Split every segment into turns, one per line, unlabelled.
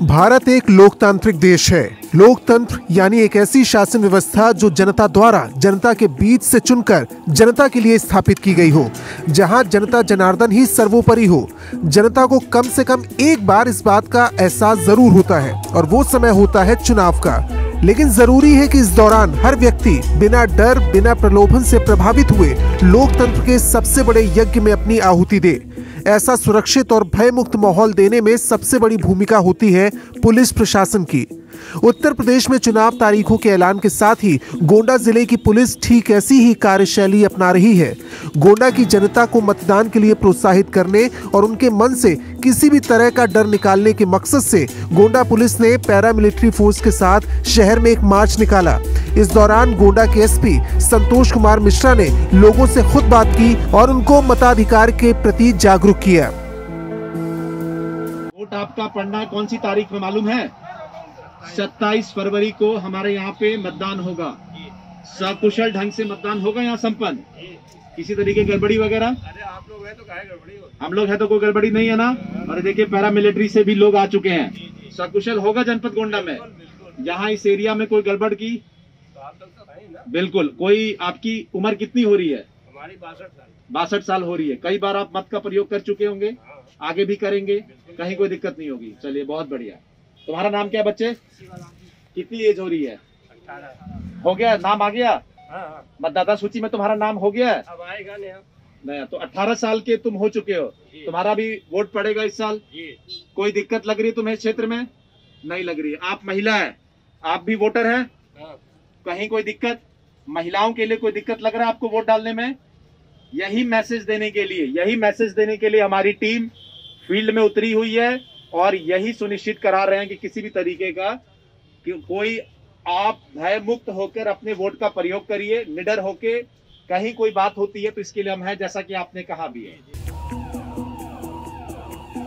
भारत एक लोकतांत्रिक देश है। लोकतंत्र यानी एक ऐसी शासन व्यवस्था जो जनता द्वारा जनता के बीच से चुनकर जनता के लिए स्थापित की गई हो, जहां जनता जनार्दन ही सर्वोपरि हो। जनता को कम से कम एक बार इस बात का एहसास जरूर होता है और वो समय होता है चुनाव का। लेकिन जरूरी है कि इस दौरान हर व्यक्ति बिना डर, बिना प्रलोभन से प्रभावित हुए लोकतंत्र के सबसे बड़े यज्ञ में अपनी आहुति दे। ऐसा सुरक्षित और भयमुक्त माहौल देने में सबसे बड़ी भूमिका होती है पुलिस प्रशासन की। उत्तर प्रदेश में चुनाव तारीखों के ऐलान के साथ ही गोंडा जिले की पुलिस ठीक ऐसी ही कार्यशैली अपना रही है। गोंडा की जनता को मतदान के लिए प्रोत्साहित करने और उनके मन से किसी भी तरह का डर निकालने के मकसद से गोंडा पुलिस ने पैरामिलिट्री फोर्स के साथ शहर में एक मार्च निकाला। इस दौरान गोंडा के एसपी संतोष कुमार मिश्रा ने लोगों से खुद बात की और उनको मताधिकार के प्रति जागरूक किया।
वोट आपका पड़ना कौन सी तारीख में मालूम है? 27 फरवरी को हमारे यहाँ पे मतदान होगा। सकुशल ढंग से मतदान होगा यहाँ संपन्न। किसी तरीके की गड़बड़ी वगैरह?
अरे आप लोग हैं तो काहे गड़बड़ी हो?
हम लोग हैं तो कोई गड़बड़ी नहीं है ना। और देखिए पैरामिलिट्री से भी लोग आ चुके हैं। सकुशल होगा जनपद गोंडा में। यहाँ इस एरिया में कोई गड़बड़ की
तो आप लोग तो नहीं ना?
बिल्कुल। कोई आपकी उम्र कितनी हो रही है?
हमारी 62 साल।
62 साल हो रही है। कई बार आप मत का प्रयोग कर चुके होंगे, आगे भी करेंगे, कहीं कोई दिक्कत नहीं होगी। चलिए बहुत बढ़िया। तुम्हारा नाम क्या है बच्चे? कितनी एज हो रही है?
18।
हो गया? नाम आ गया
हाँ,
मतदाता सूची में? तुम्हारा नाम हो गया है?
अब आएगा नहीं आप?
नहीं तो 18 साल के तुम हो चुके हो। तुम्हारा भी वोट पड़ेगा इस साल। कोई दिक्कत लग रही है तुम्हें क्षेत्र में? नहीं लग रही है। आप महिला है, आप भी वोटर है?
हाँ।
कहीं कोई दिक्कत? महिलाओं के लिए कोई दिक्कत लग रहा है आपको वोट डालने में? यही मैसेज देने के लिए हमारी टीम फील्ड में उतरी हुई है और यही सुनिश्चित करा रहे हैं कि किसी भी तरीके का कि कोई आप भय मुक्त होकर अपने वोट का प्रयोग करिए, निडर होके। कहीं कोई बात होती है तो इसके लिए हम हैं, जैसा कि आपने कहा भी है।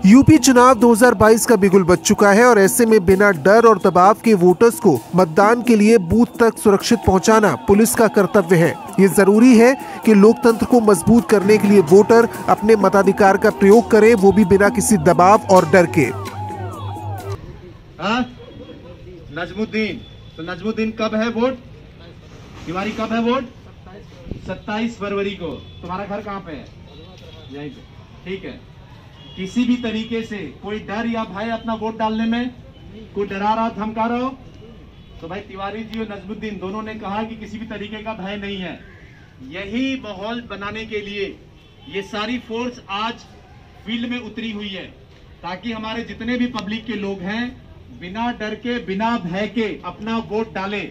यूपी चुनाव 2022 का बिगुल बज चुका है और ऐसे में बिना डर और दबाव के वोटर्स को मतदान के लिए बूथ तक सुरक्षित पहुंचाना पुलिस का कर्तव्य है। ये जरूरी है कि लोकतंत्र को मजबूत करने के लिए वोटर अपने मताधिकार का प्रयोग करें, वो भी बिना किसी दबाव और डर के।
नजमुद्दीन, तो नजमुद्दीन कब है वोट? तिवारी कब है वोट? 27 फरवरी को। तुम्हारा घर कहाँ पे है? यहीं पे। ठीक है। किसी भी तरीके से कोई डर या भय अपना वोट डालने में कोई डरा रहा, धमका रहा हो तो भाई तिवारी जी और नजमुद्दीन दोनों ने कहा कि किसी भी तरीके का भय नहीं है। यही माहौल बनाने के लिए ये सारी फोर्स आज फील्ड में उतरी हुई है ताकि हमारे जितने भी पब्लिक के लोग हैं बिना डर के, बिना भय के अपना वोट डाले।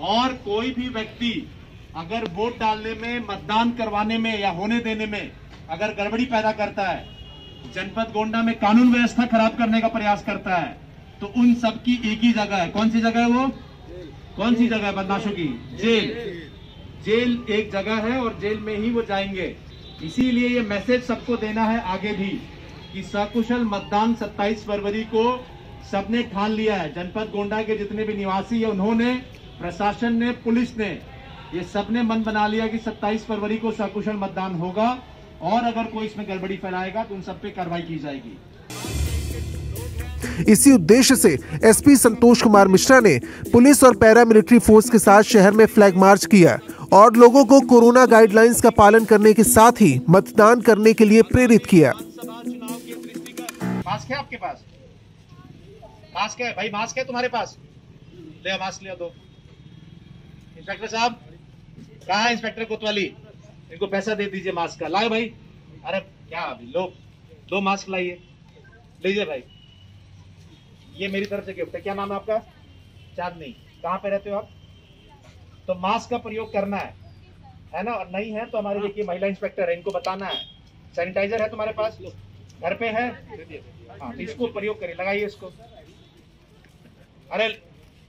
और कोई भी व्यक्ति अगर वोट डालने में, मतदान करवाने में या होने देने में अगर गड़बड़ी पैदा करता है, जनपद गोंडा में कानून व्यवस्था खराब करने का प्रयास करता है, तो उन सब की एक ही जगह है। कौन सी जगह है वो? कौन सी जगह है बदमाशों की? जेल। जेल एक जगह है और जेल में ही वो जाएंगे। इसीलिए ये मैसेज सबको देना है आगे भी कि सकुशल मतदान 27 फरवरी को सबने ठान लिया है। जनपद गोंडा के जितने भी निवासी है उन्होंने, प्रशासन ने, पुलिस ने, ये सबने मन बना लिया कि 27 फरवरी को सकुशल मतदान होगा और अगर कोई इसमें गड़बड़ी फैलाएगा तो उन सब पे कार्रवाई की जाएगी।
इसी उद्देश्य से एसपी संतोष कुमार मिश्रा ने पुलिस और पैरामिलिट्री फोर्स के साथ शहर में फ्लैग मार्च किया और लोगों को कोरोना गाइडलाइंस का पालन करने के साथ ही मतदान करने के लिए प्रेरित किया।
मास्क है आपके पास? मास्क है भाई? मास्क है तुम्हारे पास? ले मास्क ले दो। इंस्पेक्टर साहब कहाँ है? इंस्पेक्टर कोतवाली, इनको पैसा दे दीजिए मास्क का। लाए भाई। अरे क्या अभी लो, 2 मास्क लाइए, लीजिए भाई। ये मेरी तरफ से गिफ्ट है। क्या नाम है आपका? चांदनी। कहाँ पे रहते हो आप? तो मास्क का प्रयोग करना है ना? और नहीं है तो हमारे देखिए महिला इंस्पेक्टर है, इनको बताना है। सैनिटाइजर है तुम्हारे पास? घर पे है? हाँ, इसको प्रयोग करिए, लगाइए इसको। अरे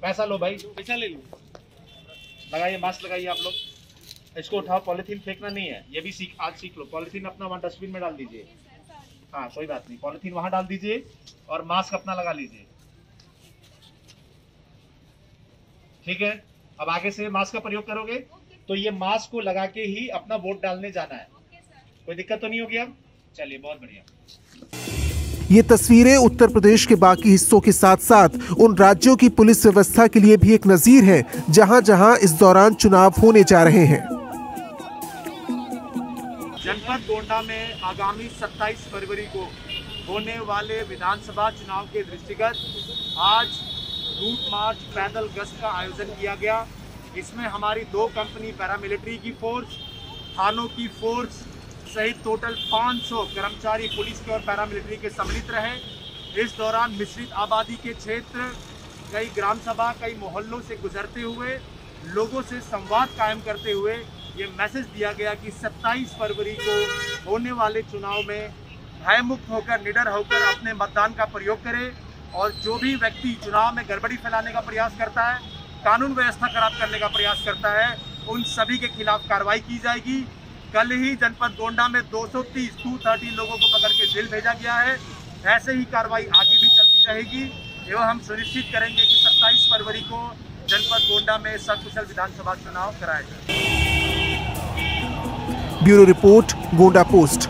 पैसा लो भाई, पैसा ले लो, लगाइए, मास्क लगाइए आप लोग। इसको उठाओ, पॉलिथीन फेंकना नहीं है। ये भी आज सीख लो। पॉलिथीन अपना वहाँ डस्टबिन में डाल दीजिए। हाँ कोई बात नहीं, पॉलिथीन वहां डाल दीजिए और मास्क अपना लगा लीजिए। ठीक है, अब आगे से मास्क का प्रयोग करोगे तो ये मास्क को लगा के ही अपना वोट डालने जाना है। कोई दिक्कत तो नहीं होगी अब? चलिए बहुत बढ़िया।
ये तस्वीरें उत्तर प्रदेश के बाकी हिस्सों के साथ साथ उन राज्यों की पुलिस व्यवस्था के लिए भी एक नजीर है जहां-जहां इस दौरान चुनाव होने जा रहे हैं।
जनपद गोंडा में आगामी 27 फरवरी को होने वाले विधानसभा चुनाव के दृष्टिगत आज रूट मार्च पैदल गश्त का आयोजन किया गया। इसमें हमारी 2 कंपनी पैरामिलिट्री की फोर्स, थानों की फोर्स सहित टोटल 500 कर्मचारी पुलिस के और पैरामिलिट्री के सम्मिलित रहे। इस दौरान मिश्रित आबादी के क्षेत्र, कई ग्राम सभा, कई मोहल्लों से गुजरते हुए लोगों से संवाद कायम करते हुए ये मैसेज दिया गया कि 27 फरवरी को होने वाले चुनाव में भयमुक्त होकर, निडर होकर अपने मतदान का प्रयोग करें और जो भी व्यक्ति चुनाव में गड़बड़ी फैलाने का प्रयास करता है, कानून व्यवस्था खराब करने का प्रयास करता है, उन सभी के खिलाफ कार्रवाई की जाएगी। कल ही जनपद गोंडा में 230 लोगों को पकड़ के जेल भेजा गया है। ऐसे ही कार्रवाई आगे भी चलती रहेगी एवं हम सुनिश्चित करेंगे कि 27 फरवरी को जनपद गोंडा में सकुशल विधानसभा चुनाव कराया जाए।
Bureau report, Gonda post.